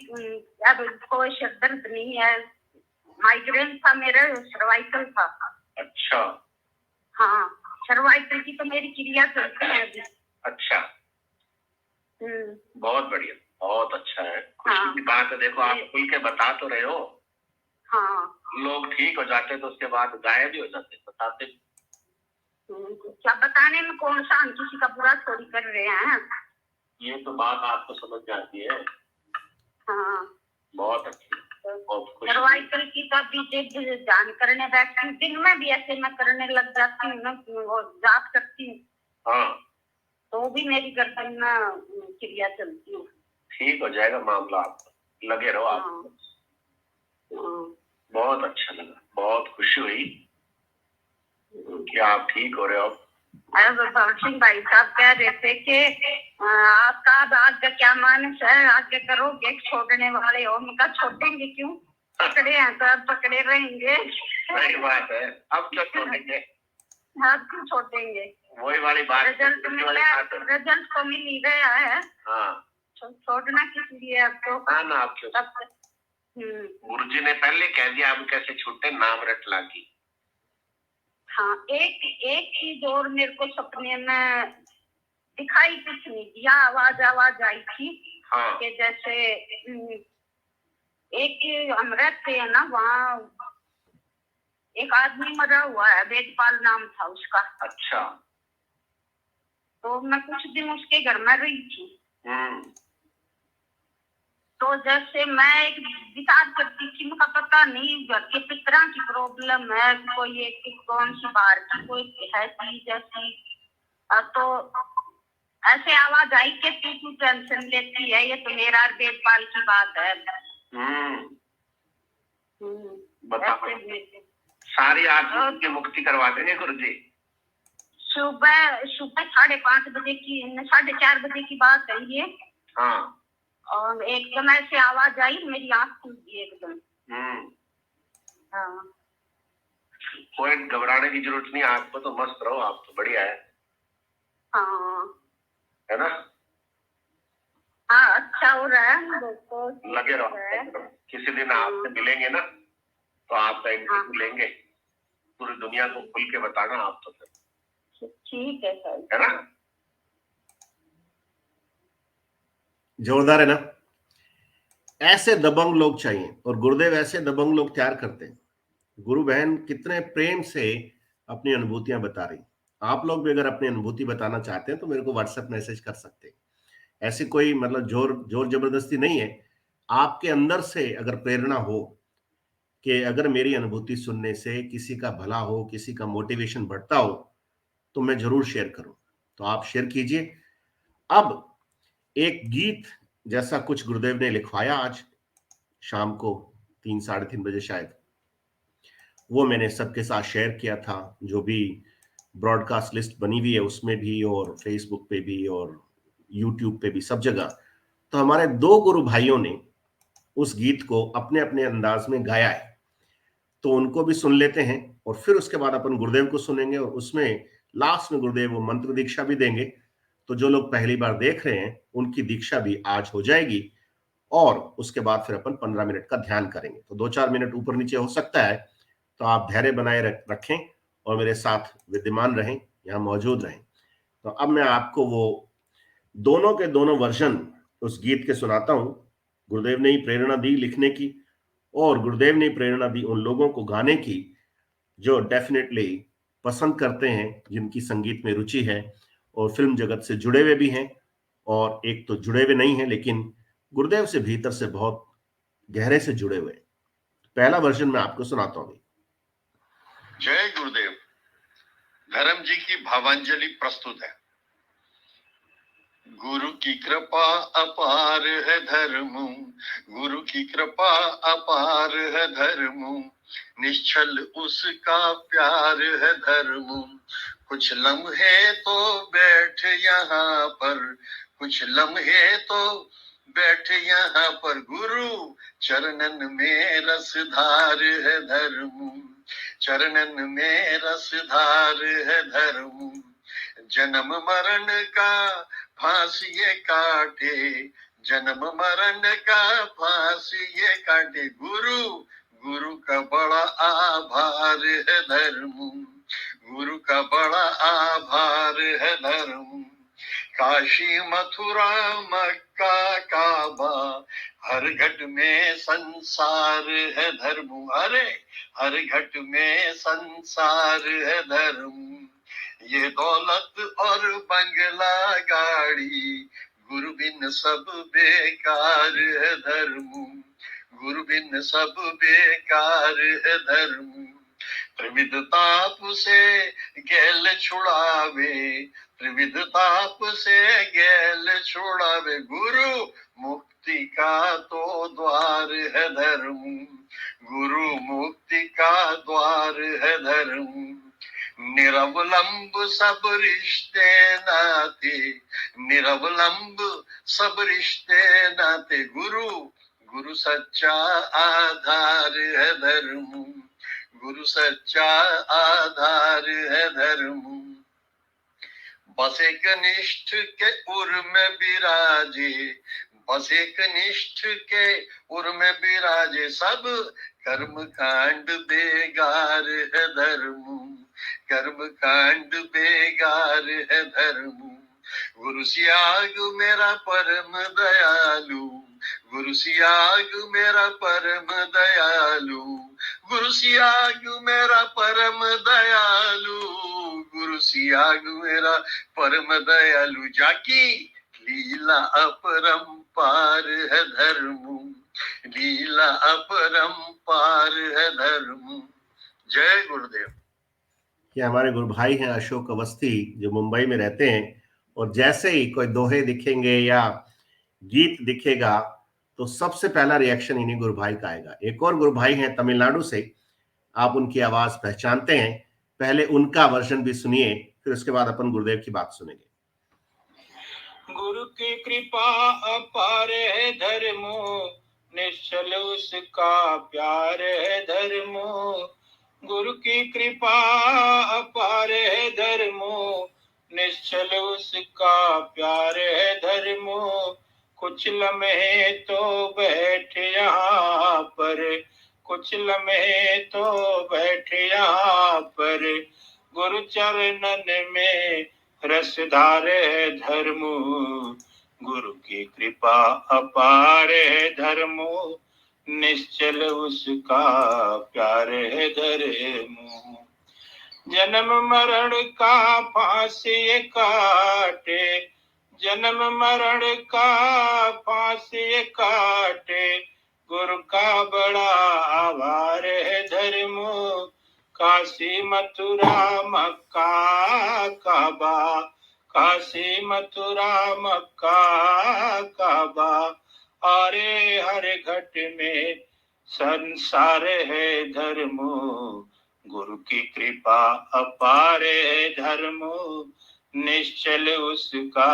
अब कोई सर दर्द नहीं है। माइग्रेन था मेरा, सर्वाइकल था। अच्छा। हाँ, सर्वाइकल की तो मेरी क्रिया चलती है अभी। अच्छा। बहुत बढ़िया, बहुत अच्छा है। खुशी की बात है। देखो आप खुल के बता तो रहे हो। हाँ, लोग ठीक हो जाते तो उसके बाद गायब भी हो जाते, बताते। क्या बताने में कौन सा हम किसी का बुरा थोड़ी कर रहे हैं। ये तो बात आपको समझ जाती है। हाँ, बहुत अच्छी। सर्वाइकल की तो अभी जान करने बैठती हूँ, दिन में भी ऐसे मैं करने लग जाती हूँ ना, वो जाप करती हूँ। हाँ, तो भी मेरी गर्दन में क्रिया चलती है। ठीक हो जाएगा मामला, आप लगे रहो। आप बहुत अच्छा लगा, बहुत खुशी हुई कि आप ठीक हो रहे हो। भगत सिंह भाई साहब कह रहे थे कि आपका आगे क्या मानस है, आगे करोगे छोड़ने वाले हो। उनका छोड़ेंगे क्यों, पकड़े हैं तो अब पकड़े रहेंगे। सही बात है, अब क्या छोड़ेंगे, अब क्यों छोड़ेंगे। वही वाली बात। रिजल्ट तो मिल ही गया है। हाँ, छोड़ना किस लिए अब तो। हाँ ना, आप क्यों। गुरुजी ने पहले कह दिया, अब कैसे छूटे, नाम रट लागी। हाँ, एक चीज और मेरे को सपने में दिखाई कुछ नहीं दिया, आवाज आई थी। हाँ। कि जैसे एक हम रहते हैं ना वहाँ, एक आदमी मरा हुआ है, वेदपाल नाम था उसका। अच्छा। तो मैं कुछ दिन उसके घर में रही थी। तो जैसे मैं एक विचार करती थी, मुझे पता नहीं घर के किस तरह की प्रॉब्लम है, कोई एक कौन सी बाहर की कोई है चीज ऐसी। तो ऐसे आवाज आई कि तू टेंशन लेती है, ये तो मेरा वेदपाल की बात है। सारी आत्मा की मुक्ति करवा देंगे गुरुजी। सुबह 5:30 बजे की, 4:30 बजे की बात है ये। हाँ। और एकदम ऐसे आवाज आई, मेरी आंख खुल गई एकदम। हाँ। कोई घबराने की जरूरत नहीं, आपको तो मस्त रहो, आप तो बढ़िया है। हाँ, है ना। हाँ, अच्छा हो रहा है, तो लगे रहो। किसी दिन आपसे मिलेंगे ना तो आपका इंटरव्यू लेंगे, पूरी दुनिया को खुल के बताना आप तो। फिर ठीक है सर, है ना। जोरदार है ना। ऐसे दबंग लोग चाहिए और गुरुदेव ऐसे दबंग लोग तैयार करते हैं। गुरु बहन कितने प्रेम से अपनी अनुभूतियां बता रही। आप लोग भी अगर अपनी अनुभूति बताना चाहते हैं तो मेरे को व्हाट्सएप मैसेज कर सकते हैं। ऐसी कोई मतलब जोर जबरदस्ती नहीं है। आपके अंदर से अगर प्रेरणा हो कि अगर मेरी अनुभूति सुनने से किसी का भला हो, किसी का मोटिवेशन बढ़ता हो, तो मैं जरूर शेयर करूं। तो आप शेयर कीजिए। अब एक गीत जैसा कुछ गुरुदेव ने लिखवाया आज शाम को 3-3:30 बजे शायद, वो मैंने सबके साथ शेयर किया था। जो भी ब्रॉडकास्ट लिस्ट बनी हुई है उसमें भी, और फेसबुक पे भी, और यूट्यूब पे भी, सब जगह। तो हमारे 2 गुरु भाइयों ने उस गीत को अपने अपने अंदाज में गाया है, तो उनको भी सुन लेते हैं और फिर उसके बाद अपन गुरुदेव को सुनेंगे। और उसमें लास्ट में गुरुदेव वो मंत्र दीक्षा भी देंगे। तो जो लोग पहली बार देख रहे हैं उनकी दीक्षा भी आज हो जाएगी और उसके बाद फिर अपन 15 मिनट का ध्यान करेंगे। तो 2-4 मिनट ऊपर नीचे हो सकता है, तो आप धैर्य बनाए रखें और मेरे साथ विद्यमान रहें, यहाँ मौजूद रहें। तो अब मैं आपको वो दोनों के दोनों वर्जन उस गीत के सुनाता हूं। गुरुदेव ने ही प्रेरणा दी लिखने की और गुरुदेव ने प्रेरणा दी उन लोगों को गाने की जो डेफिनेटली पसंद करते हैं, जिनकी संगीत में रुचि है और फिल्म जगत से जुड़े हुए भी हैं, और एक तो जुड़े हुए नहीं हैं लेकिन गुरुदेव से भीतर से बहुत गहरे से जुड़े हुए। पहला वर्जन मैं आपको सुनाता हूं। जय गुरुदेव। धर्म जी की भावांजलि प्रस्तुत है। गुरु की कृपा अपार है धर्म, गुरु की कृपा अपार है धर्म, निश्चल उसका प्यार है धर्म, कुछ लम्हे तो बैठ यहाँ पर, कुछ लम्हे तो बैठ यहाँ पर, गुरु चरणन में रसधार है धर्म, चरणन में रसधार है धर्म। जन्म मरण का फांस ये काटे, जन्म मरण का फांस ये काटे, गुरु गुरु का बड़ा आभार है धर्म, गुरु का बड़ा आभार है धर्म। काशी मथुरा मक्का काबा, हर घट में संसार है धर्म, अरे हर घट में संसार है धर्म। ये दौलत और बंगला गाड़ी, गुरु बिन सब बेकार है धर्म, गुरु बिन सब बेकार है धर्म। त्रिविध ताप से गैल छुड़ावे, त्रिविध ताप से गैल छुड़ावे, गुरु मुक्ति का तो द्वार है धर्म, गुरु मुक्ति का द्वार है धर्म। निरवलंब सब रिश्ते नाते, निरवलंब सब रिश्ते नाते, गुरु गुरु सच्चा आधार है धर्म, गुरु सच्चा आधार है धर्म। बस एक निष्ठ के उर में विराजे, बस एक निष्ठ के उर में विराजे, सब कर्म कांड बेगार है धर्म, कर्म कांड बेगार है धर्म। गुरु सियाग मेरा परम दयालु, गुरु सियाग मेरा परम दयालु, गुरु सियाग मेरा परम दयालु, गुरु सियाग मेरा परम दयालु। जाकी लीला अपरंपार है धर्म, लीला अपरंपार है धर्म। जय गुरुदेव। ये हमारे गुरु भाई हैं अशोक अवस्थी, जो मुंबई में रहते हैं, और जैसे ही कोई दोहे दिखेंगे या गीत दिखेगा तो सबसे पहला रिएक्शन इन्हीं गुरु भाई का आएगा। एक और गुरु भाई हैं तमिलनाडु से, आप उनकी आवाज पहचानते हैं, पहले उनका वर्जन भी सुनिए, फिर उसके बाद अपन गुरुदेव की बात सुनेंगे। गुरु की कृपा अपार है धर्मो, निश्चल उसका प्यार है धर्मो। गुरु की कृपा अपार है धर्मो, निश्चल उसका प्यार है धर्मो। कुछ लम्हे तो बैठ यहाँ पर, कुछ लम्हे तो बैठ यहाँ पर, गुरु चरणन में रसधार है धर्म। गुरु की कृपा अपार है धर्म, निश्चल उसका प्यार है धर्म। जन्म मरण का फांसी काटे, जन्म मरण का फांसी काटे, गुरु का बड़ा आभार है धर्म। काशी मथुरा मक्का काबा, काशी मथुरा मक्का काबा, अरे हर घट में संसार है धर्म। गुरु की कृपा अपार है धर्म, निश्चल उसका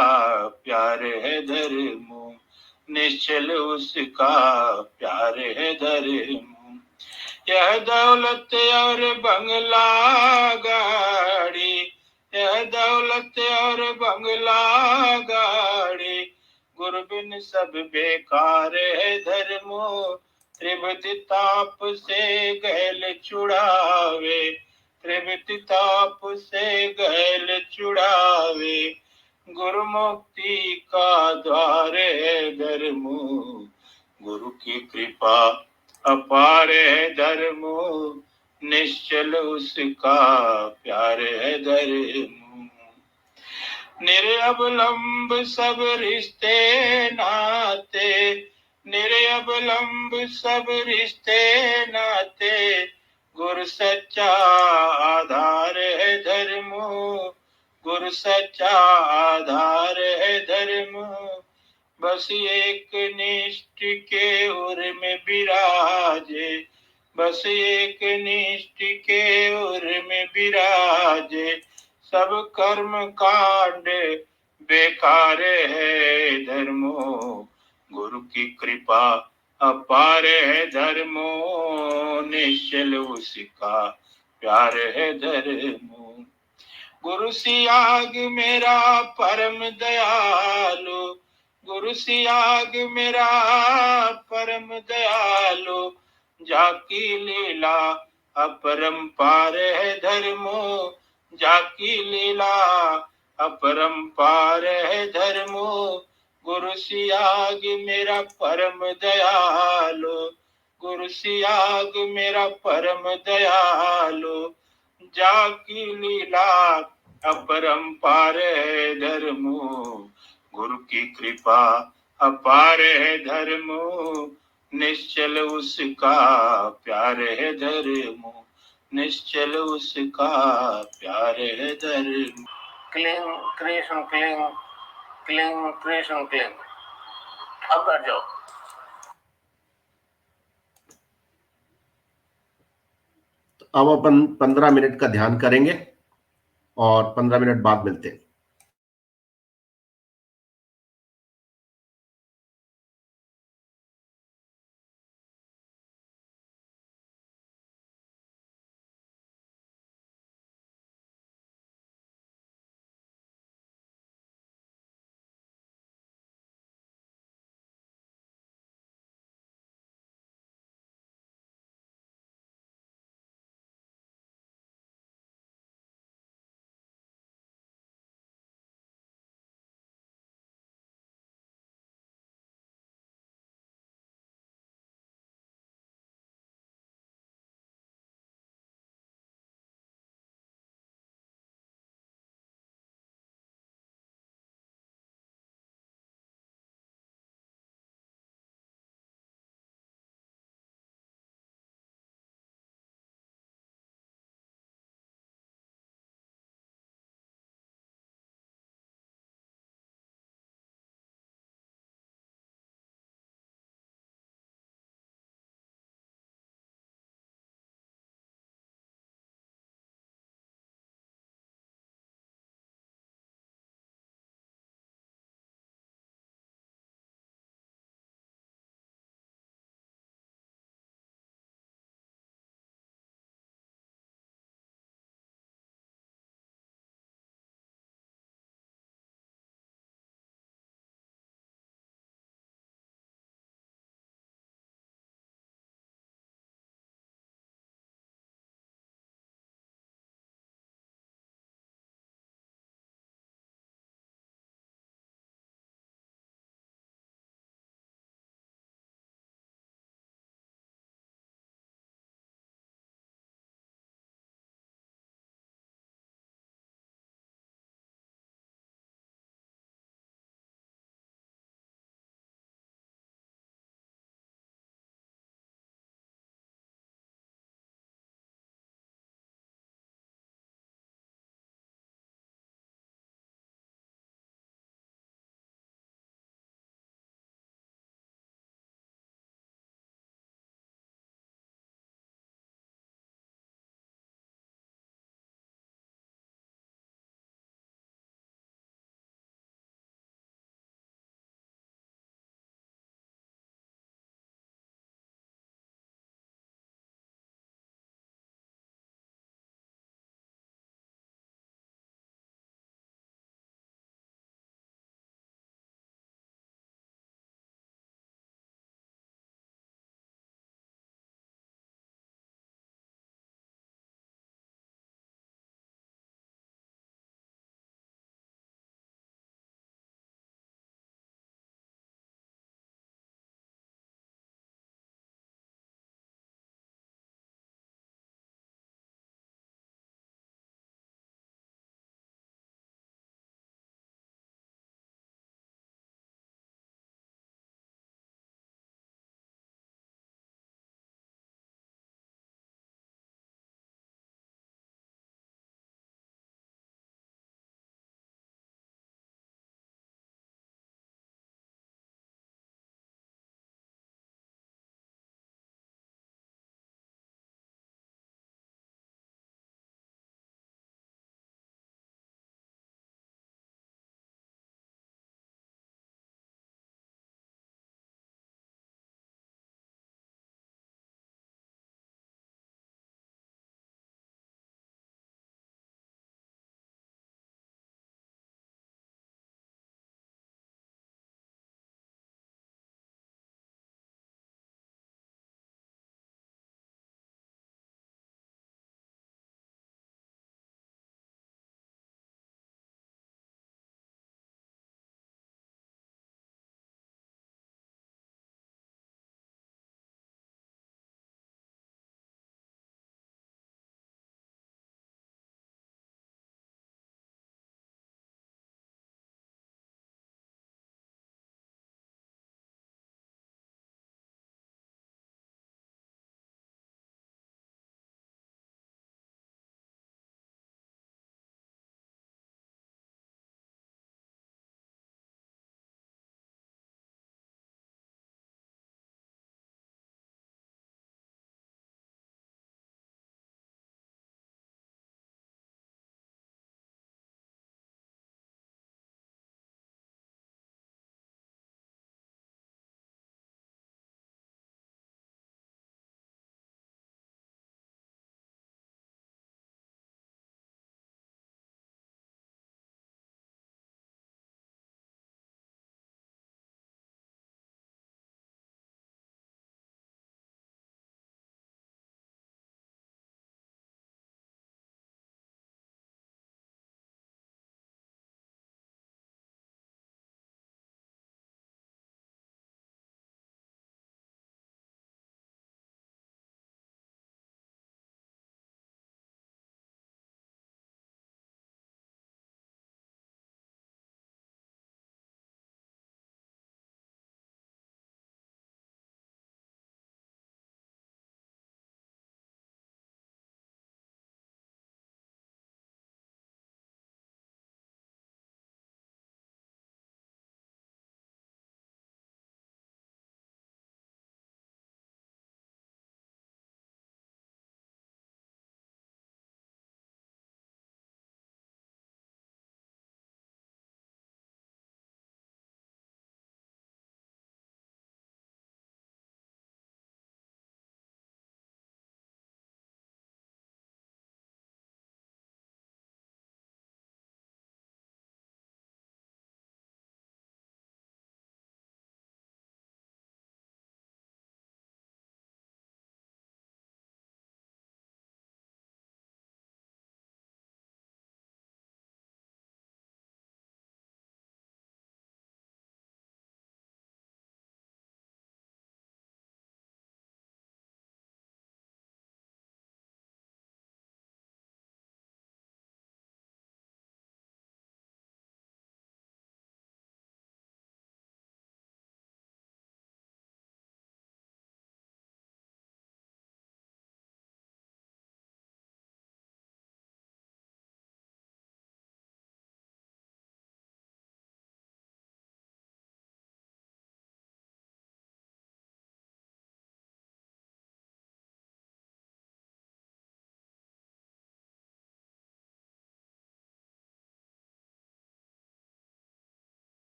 प्यार है धर्म, निश्चल उसका प्यार है धर्म। यह दौलत और बंगला गाड़ी, यह दौलत और बंगला गाड़ी, गुरु बिन सब बेकार है धर्मो। त्रिविध ताप से गैल छुड़ावे, त्रिविध ताप से गैल छुड़ावे, गुरु मुक्ति का द्वार है धर्मो। गुरु की कृपा अपार है धर्मो, निश्चल उसका प्यार है धर्म। निरअवलंब सब रिश्ते नाते, निरअवलंब सब रिश्ते नाते, गुरु सच्चा आधार है धर्मो। गुरु सच्चा आधार है धर्मो। बस एक निष्ठ के उर में विराजे, बस एक निष्ठ के उर में विराजे, सब कर्म कांड बेकार है धर्मो, गुरु की कृपा अपार है धर्मो, निश्चल उसका प्यार है धर्मो। गुरु सियाग मेरा परम दयालु, गुरु सियाग मेरा परम दयालु, जाकी लीला अपरंपार है धर्मो, जाकी लीला अपरंपार है धर्मो। गुरु सियाग मेरा परम दयालु, गुरु सियाग मेरा परम दयालु, जाकी लीला अपरंपार है धर्मो, गुरु की कृपा अपार है धर्मो, निश्चल उसका प्यार है धर्मो, निश्चल उसका प्यार है धर्म। क्लीं कृष्ण क्लीं, क्लीं कृष्ण क्लीं। अब बैठ जाओ। अब अपन 15 मिनट का ध्यान करेंगे और 15 मिनट बाद मिलते हैं।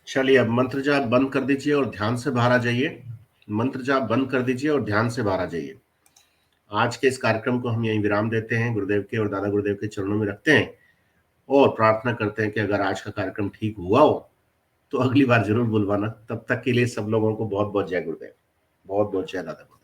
चलिए अब मंत्र जाप बंद कर दीजिए और ध्यान से बाहर आ जाइए। मंत्र जाप बंद कर दीजिए और ध्यान से बाहर आ जाइए। आज के इस कार्यक्रम को हम यहीं विराम देते हैं, गुरुदेव के और दादा गुरुदेव के चरणों में रखते हैं और प्रार्थना करते हैं कि अगर आज का कार्यक्रम ठीक हुआ हो तो अगली बार जरूर बुलवाना। तब तक के लिए सब लोगों को बहुत बहुत जय गुरुदेव, बहुत बहुत जय दादा गुरुदेव।